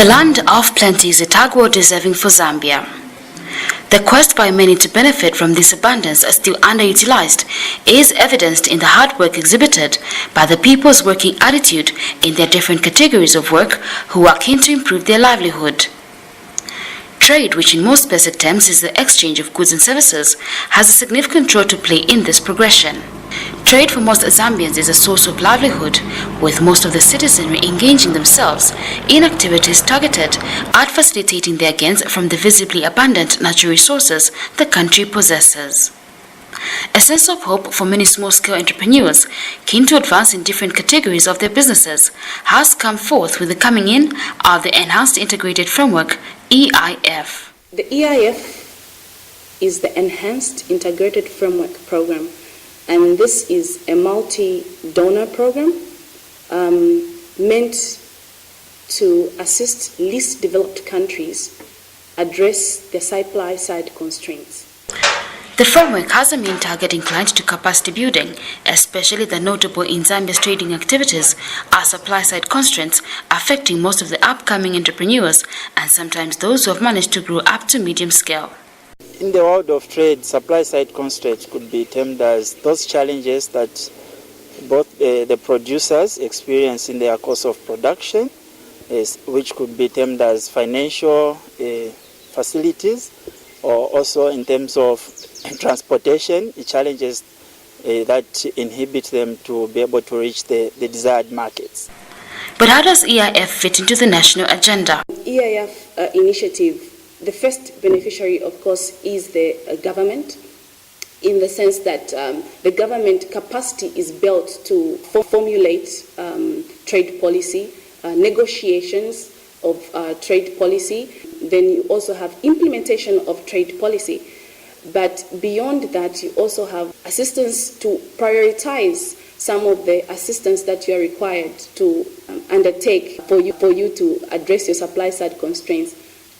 The land of plenty is a tag word deserving for Zambia. The quest by many to benefit from this abundance, still underutilized, is evidenced in the hard work exhibited by the people's working attitude in their different categories of work who are keen to improve their livelihood. Trade, which in most basic terms is the exchange of goods and services, has a significant role to play in this progression. Trade for most Zambians is a source of livelihood, with most of the citizenry engaging themselves in activities targeted at facilitating their gains from the visibly abundant natural resources the country possesses. A sense of hope for many small-scale entrepreneurs keen to advance in different categories of their businesses has come forth with the coming in of the Enhanced Integrated Framework, EIF. The EIF is the Enhanced Integrated Framework Program, and this is a multi-donor program meant to assist least developed countries address their supply-side constraints. The framework has a main target inclined to capacity building, especially the notable in Zambia's trading activities are supply-side constraints affecting most of the upcoming entrepreneurs and sometimes those who have managed to grow up to medium scale. In the world of trade, supply-side constraints could be termed as those challenges that both the producers experience in their course of production, which could be termed as financial facilities, or also in terms of transportation, challenges that inhibit them to be able to reach the desired markets. But how does EIF fit into the national agenda? EIF initiative, the first beneficiary, of course, is the government, in the sense that the government capacity is built to formulate trade policy, negotiations of trade policy. Then you also have implementation of trade policy. But beyond that, you also have assistance to prioritize some of the assistance that you are required to undertake for you to address your supply side constraints.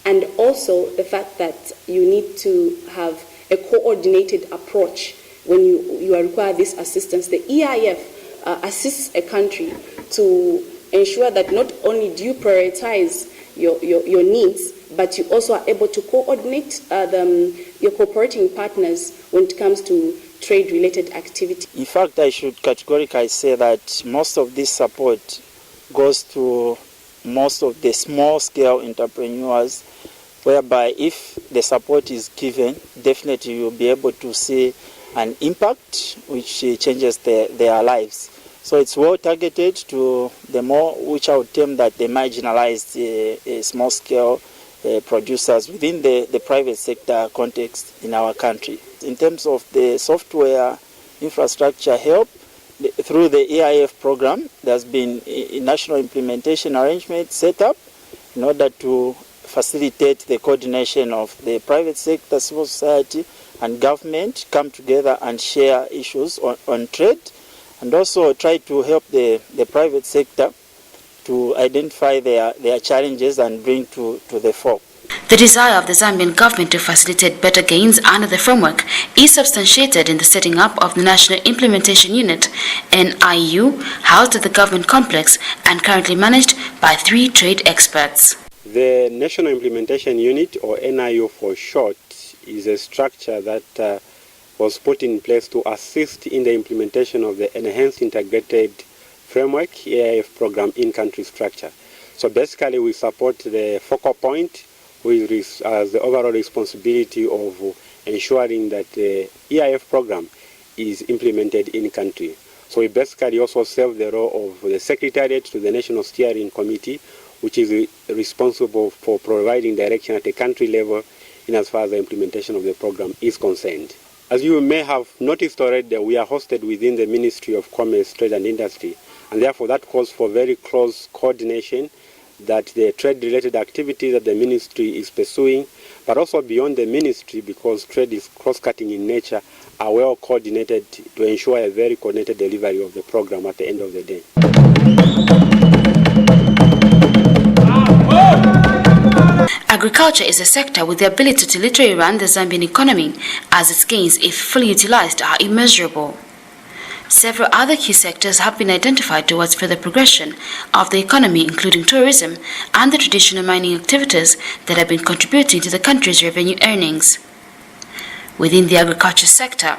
And also the fact that you need to have a coordinated approach when you require this assistance. The EIF assists a country to ensure that not only do you prioritize your needs, but you also are able to coordinate your cooperating partners when it comes to trade-related activity. In fact, I should categorically say that most of this support goes to most of the small-scale entrepreneurs, whereby if the support is given, definitely you'll be able to see an impact which changes their lives. So it's well targeted to the more, which I would term that the marginalized small-scale producers within the private sector context in our country. In terms of the software infrastructure help, through the EIF program, there's been a national implementation arrangement set up in order to facilitate the coordination of the private sector, civil society, and government come together and share issues on trade, and also try to help the private sector to identify their challenges and bring to the fore. The desire of the Zambian government to facilitate better gains under the framework is substantiated in the setting up of the National Implementation Unit, NIU, housed at the government complex and currently managed by 3 trade experts. The National Implementation Unit, or NIU for short, is a structure that was put in place to assist in the implementation of the Enhanced Integrated Framework EIF program in-country structure. So basically we support the focal point, which is the overall responsibility of ensuring that the EIF program is implemented in-country. So we basically also serve the role of the Secretariat to the National Steering Committee, which is responsible for providing direction at the country level in as far as the implementation of the program is concerned. As you may have noticed already, we are hosted within the Ministry of Commerce, Trade and Industry, and therefore that calls for very close coordination that the trade-related activities that the ministry is pursuing, but also beyond the ministry, because trade is cross-cutting in nature, are well coordinated to ensure a very coordinated delivery of the program at the end of the day. Agriculture is a sector with the ability to literally run the Zambian economy, as its gains, if fully utilized, are immeasurable. Several other key sectors have been identified towards further progression of the economy, including tourism and the traditional mining activities that have been contributing to the country's revenue earnings. Within the agriculture sector,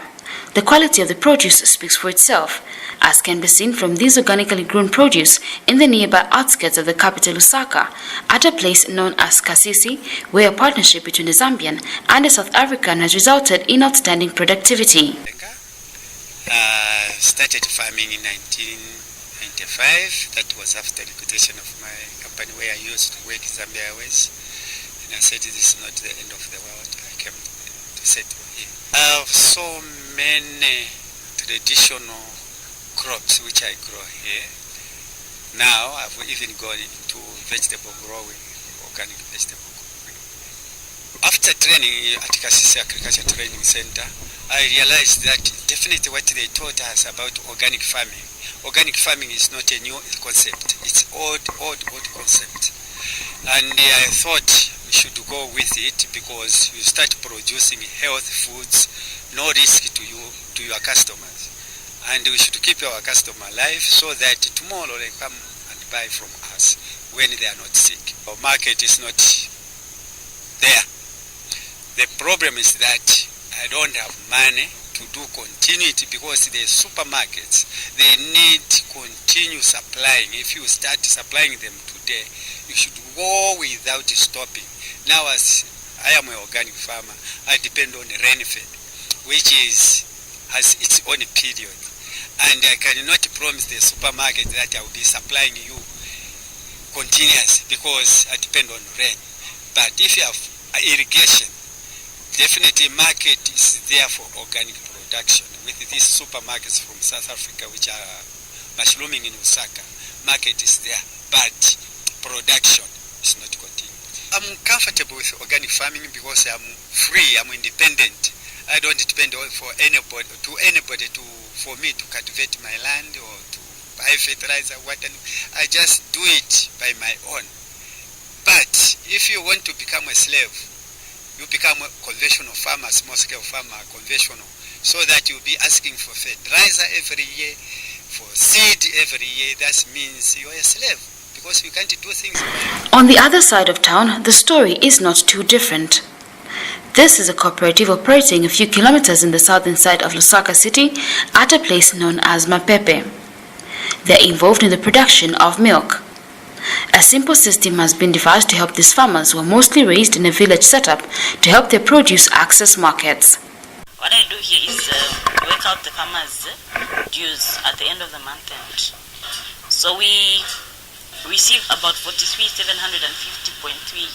the quality of the produce speaks for itself, as can be seen from these organically grown produce in the nearby outskirts of the capital Lusaka, at a place known as Kasisi, where a partnership between the Zambian and the South African has resulted in outstanding productivity. Started farming in 1995. That was after liquidation of my company where I used to work in Zambia Airways. And I said, this is not the end of the world. I came to settle here. I have so many traditional crops which I grow here. Now I've even gone into vegetable growing, organic vegetable growing. After training at Kasisi Agriculture Training Center, I realized that definitely what they taught us about organic farming is not a new concept. It's old concept. And I thought we should go with it because you start producing health foods, no risk to your customers. And we should keep our customer alive so that tomorrow they come and buy from us when they are not sick. Our market is not there. The problem is that I don't have money to do continuity because the supermarkets, they need continue supplying. If you start supplying them today, you should go without stopping. Now as I am an organic farmer, I depend on the rainfall, which has its own period. And I cannot promise the supermarket that I will be supplying you continuous because I depend on rain. But if you have irrigation, definitely market is there for organic production. With these supermarkets from South Africa which are mushrooming in Lusaka, market is there, but production is not continuous. I'm comfortable with organic farming because I'm free, I'm independent. I don't depend on for anybody for me to cultivate my land or to buy fertilizer, I just do it by my own. But if you want to become a slave, you become a conventional farmer, small-scale farmer, conventional, so that you'll be asking for fertilizer every year, for seed every year. That means you're a slave, because you can't do things. On the other side of town, the story is not too different. This is a cooperative operating a few kilometers in the southern side of Lusaka city at a place known as Mapepe. They are involved in the production of milk. A simple system has been devised to help these farmers who are mostly raised in a village setup to help their produce access markets. What I do here is work out the farmers' dues at the end of the month end. So we receive about 43,750.3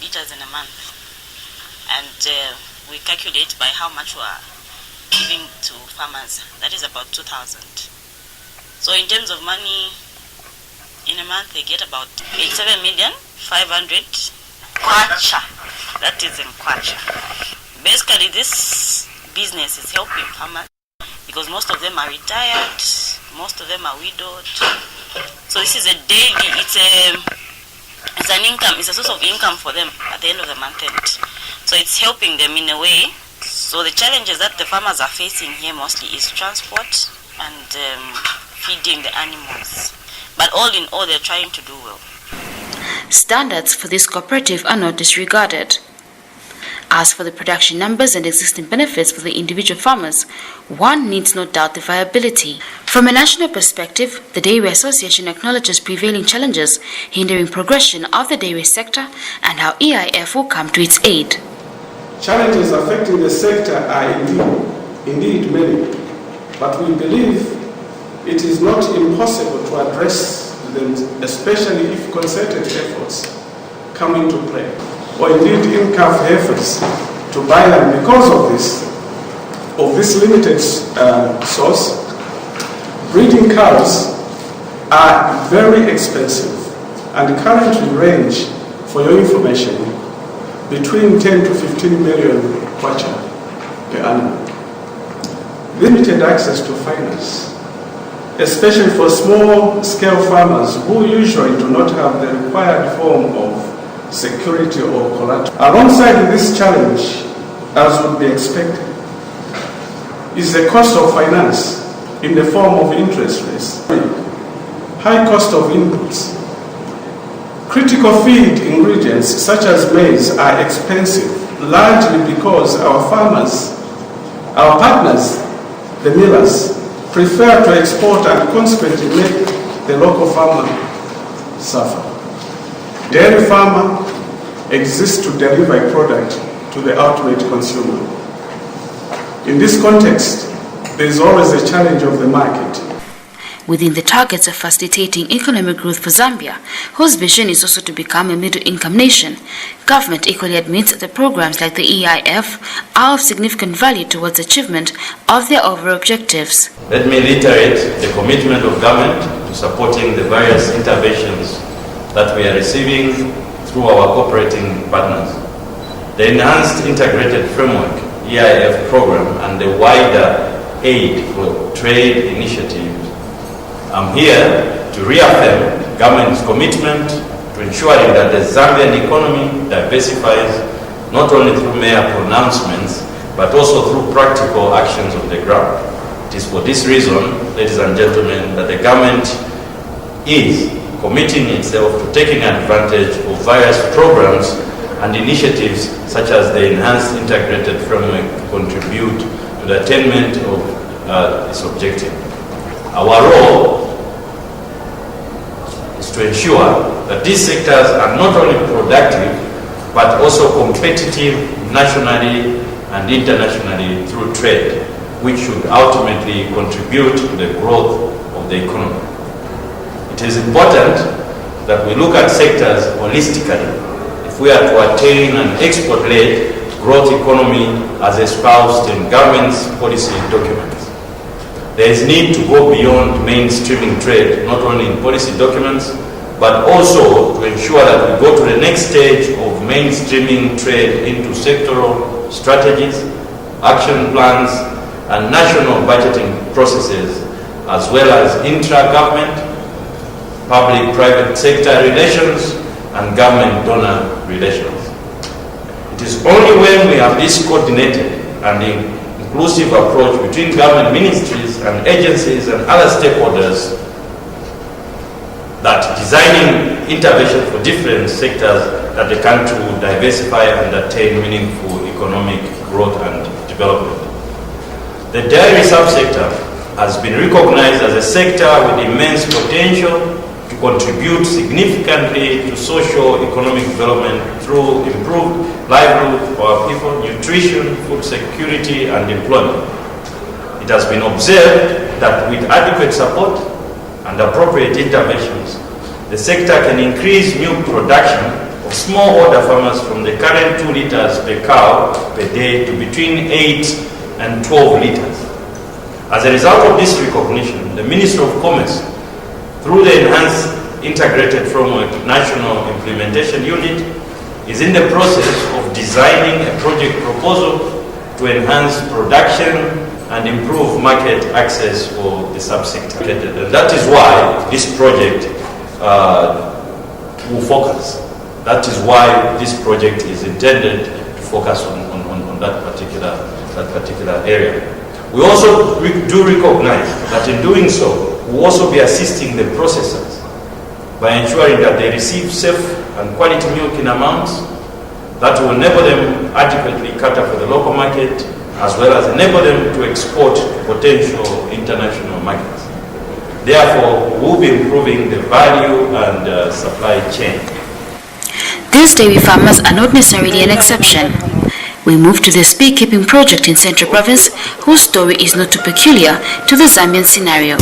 liters in a month. And we calculate by how much we are giving to farmers. That is about 2,000. So in terms of money, in a month they get about 87,500,000 kwacha. That is in kwacha. Basically, this business is helping farmers because most of them are retired, most of them are widowed. So this is a daily, it's an income, it's a source of income for them at the end of the month end. So it's helping them in a way. So the challenges that the farmers are facing here mostly is transport and feeding the animals. But all in all, they're trying to do well. Standards for this cooperative are not disregarded. As for the production numbers and existing benefits for the individual farmers, one needs not doubt the viability. From a national perspective, the Dairy Association acknowledges prevailing challenges hindering progression of the dairy sector and how EIF will come to its aid. Challenges affecting the sector are indeed many, but we believe it is not impossible to address them, especially if concerted efforts come into play, or indeed in-calf efforts to buy land. Because of this limited source, breeding cows are very expensive and currently range, for your information, between 10 to 15 million kwacha per annum. Limited access to finance, especially for small-scale farmers who usually do not have the required form of security or collateral. Alongside this challenge, as would be expected, is the cost of finance in the form of interest rates, high cost of inputs. Critical feed ingredients such as maize are expensive, largely because our farmers, our partners, the millers, prefer to export and consequently make the local farmer suffer. Dairy farmer exists to deliver a product to the ultimate consumer. In this context, there is always a challenge of the market. Within the targets of facilitating economic growth for Zambia, whose vision is also to become a middle-income nation, government equally admits that the programs like the EIF are of significant value towards achievement of their overall objectives. Let me reiterate the commitment of government to supporting the various interventions that we are receiving through our cooperating partners. The Enhanced Integrated Framework EIF program and the wider aid for trade initiatives. I'm here to reaffirm government's commitment to ensuring that the Zambian economy diversifies not only through mere pronouncements but also through practical actions on the ground. It is for this reason, ladies and gentlemen, that the government is committing itself to taking advantage of various programs and initiatives such as the Enhanced Integrated Framework to contribute to the attainment of this objective. Our role is to ensure that these sectors are not only productive but also competitive nationally and internationally through trade, which should ultimately contribute to the growth of the economy. It is important that we look at sectors holistically if we are to attain an export-led growth economy as espoused in government's policy documents. There is need to go beyond mainstreaming trade, not only in policy documents, but also to ensure that we go to the next stage of mainstreaming trade into sectoral strategies, action plans, and national budgeting processes, as well as intra-government, public-private sector relations, and government-donor relations. It is only when we have this coordinated and inclusive approach between government ministries and agencies and other stakeholders that designing intervention for different sectors that the country will diversify and attain meaningful economic growth and development. The dairy subsector has been recognized as a sector with immense potential to contribute significantly to socio-economic development through improved livelihood for our people, nutrition, food security, and employment. It has been observed that with adequate support and appropriate interventions, the sector can increase milk production of smallholder farmers from the current 2 liters per cow per day to between 8 and 12 liters. As a result of this recognition, the Ministry of Commerce, through the Enhanced Integrated Framework National Implementation Unit, is in the process of designing a project proposal to enhance production and improve market access for the subsector. And that is why this project will focus. That is why this project is intended to focus on that particular area. We also do recognize that in doing so, we'll also be assisting the processors by ensuring that they receive safe and quality milk in amounts that will enable them adequately cater for the local market, as well as enable them to export to potential international markets. Therefore, we'll be improving the value and supply chain. These dairy farmers are not necessarily an exception. We move to the beekeeping project in Central Province, whose story is not too peculiar to the Zambian scenario.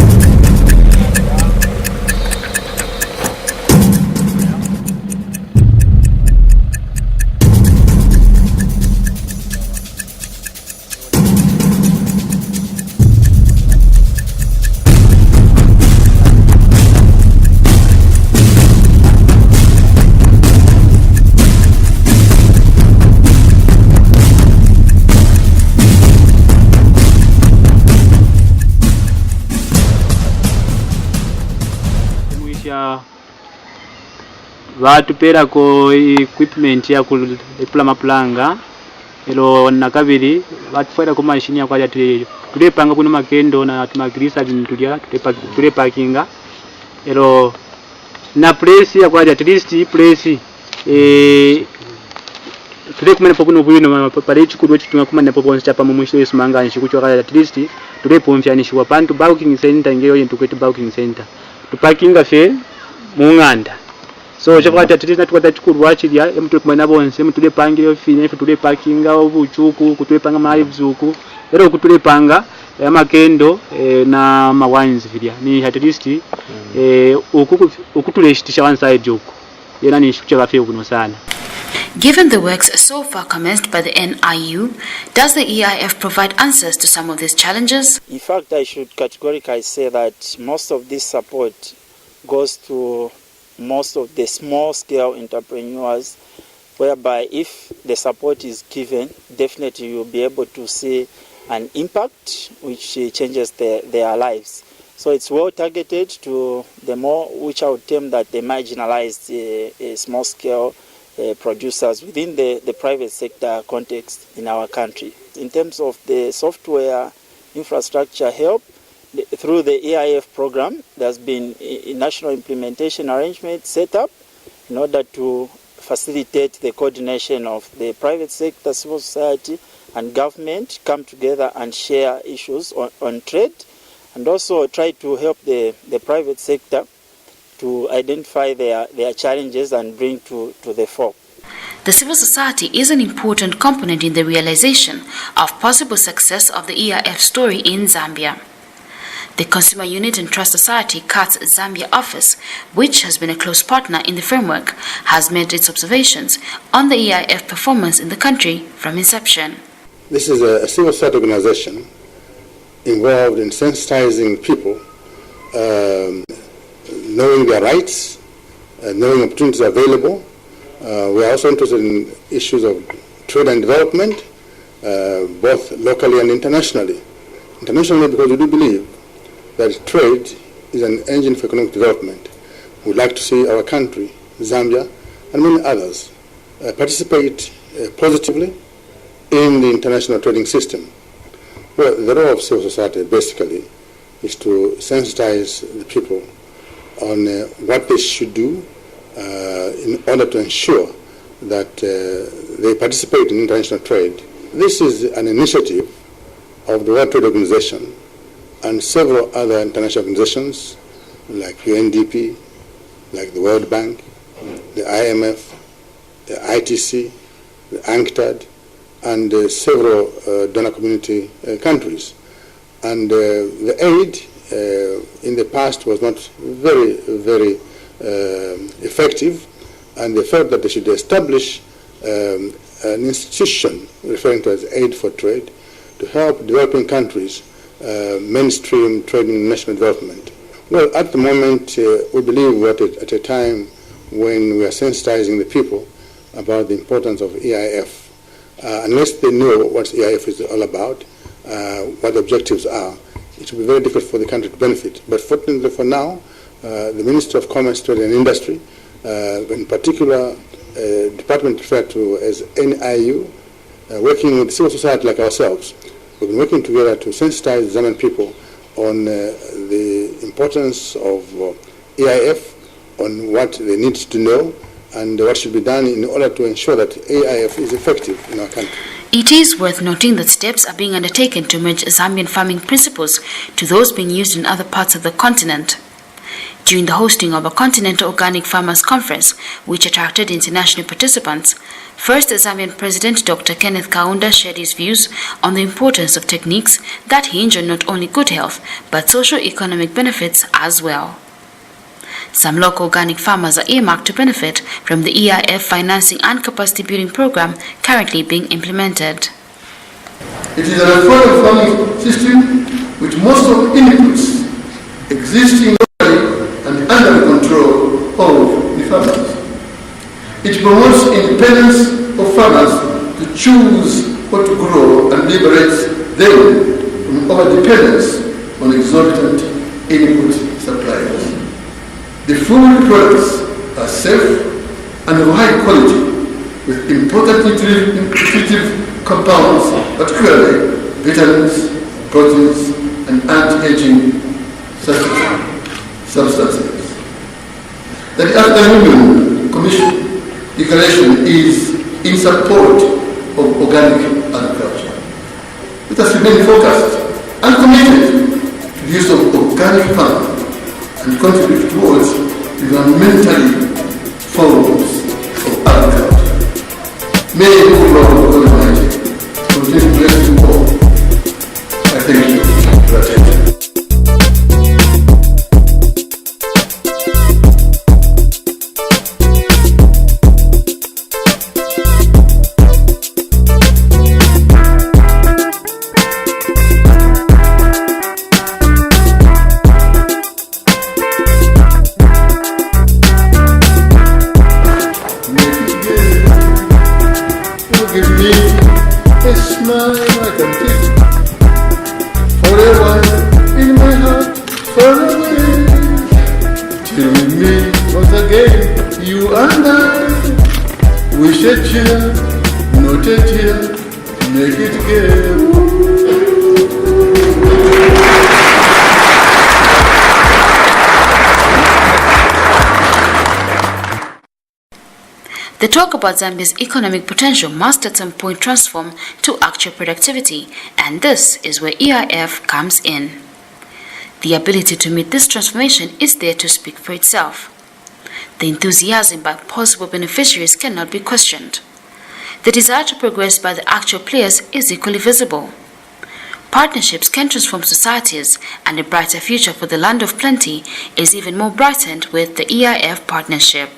Batuperako equipment ya kulipula mapulanga ilo nakabiri batufaira ku machine yakwaja tulepanga kuno makendo na tumagirisa bintu lya tulepakinga ero na place yakwali at least place tulekumene pokuno bwino pale chikuru chitunga kumane poponse chapa mumwisho yesimanga nshikuchoka at least tulepomfyanishwa pantu parking center ngeyo yentu kwetu parking center tupakinga fe munganda so chapata at least natukwata chikuru wachilya emtu kumana bonse mutulepangire fine ife tulepakinga obuchuku kutulepanga maivuzuku ero kutulepanga amakendo na mawines vilya ni at least ukutuleshitisha one side uku yena ni shikucheka fe kuno sana. Given the works so far commenced by the NIU, does the EIF provide answers to some of these challenges? In fact, I should categorically say that most of this support goes to most of the small-scale entrepreneurs, whereby if the support is given, definitely you'll be able to see an impact which changes their lives. So it's well targeted to the more, which I would term that the marginalized small-scale producers within the private sector context in our country. In terms of the software infrastructure help, through the EIF program, there's been a national implementation arrangement set up in order to facilitate the coordination of the private sector, civil society, and government come together and share issues on trade, and also try to help the private sector to identify their challenges and bring to the fore. The civil society is an important component in the realization of possible success of the EIF story in Zambia. The Consumer Unit and Trust Society CATS Zambia office, which has been a close partner in the framework, has made its observations on the EIF performance in the country from inception. This is a civil society organization involved in sensitizing people, knowing their rights, knowing opportunities available. We are also interested in issues of trade and development, both locally and internationally. Internationally, because we do believe that trade is an engine for economic development. We'd like to see our country, Zambia, and many others participate positively in the international trading system. Well, the role of civil society basically is to sensitize the people on what they should do in order to ensure that they participate in international trade. This is an initiative of the World Trade Organization and several other international organizations like UNDP, like the World Bank, the IMF, the ITC, the UNCTAD, and several donor community countries. And the aid in the past was not very effective, and they felt that they should establish an institution referring to as Aid for Trade to help developing countries mainstream trade in national development. Well, at the moment, we believe we're at a time when we are sensitizing the people about the importance of EIF. Unless they know what EIF is all about, what the objectives are, it will be very difficult for the country to benefit. But fortunately for now, the Minister of Commerce, Trade and Industry, in particular, department referred to as NIU, working with civil society like ourselves, we've been working together to sensitize Zambian people on the importance of EIF, on what they need to know, and what should be done in order to ensure that EIF is effective in our country. It is worth noting that steps are being undertaken to merge Zambian farming principles to those being used in other parts of the continent. During the hosting of a Continental Organic Farmers Conference, which attracted international participants, first Zambian President Dr. Kenneth Kaunda shared his views on the importance of techniques that hinge on not only good health, but socio-economic benefits as well. Some local organic farmers are earmarked to benefit from the EIF financing and capacity building program currently being implemented. It is an affordable farming system with most of inputs existing locally and under the control of the farmers. It promotes independence of farmers to choose what to grow and liberates them from over-dependence on exorbitant input suppliers. The food products are safe and of high quality, with important nutritive compounds, particularly vitamins, proteins, and anti-aging substances. The African Union Commission declaration is in support of organic agriculture. Let us remain focused and committed to the use of organic farming and contribute towards environmentally forms of agriculture. May the Lord of God Almighty continue to bless you all. I thank you for your attention. Give me a smile I can take forever in my heart, forever. Till we meet once again, you and I. We shed tear, not a tear, make it gay. The talk about Zambia's economic potential must at some point transform to actual productivity, and this is where EIF comes in. The ability to meet this transformation is there to speak for itself. The enthusiasm by possible beneficiaries cannot be questioned. The desire to progress by the actual players is equally visible. Partnerships can transform societies, and a brighter future for the land of plenty is even more brightened with the EIF partnership.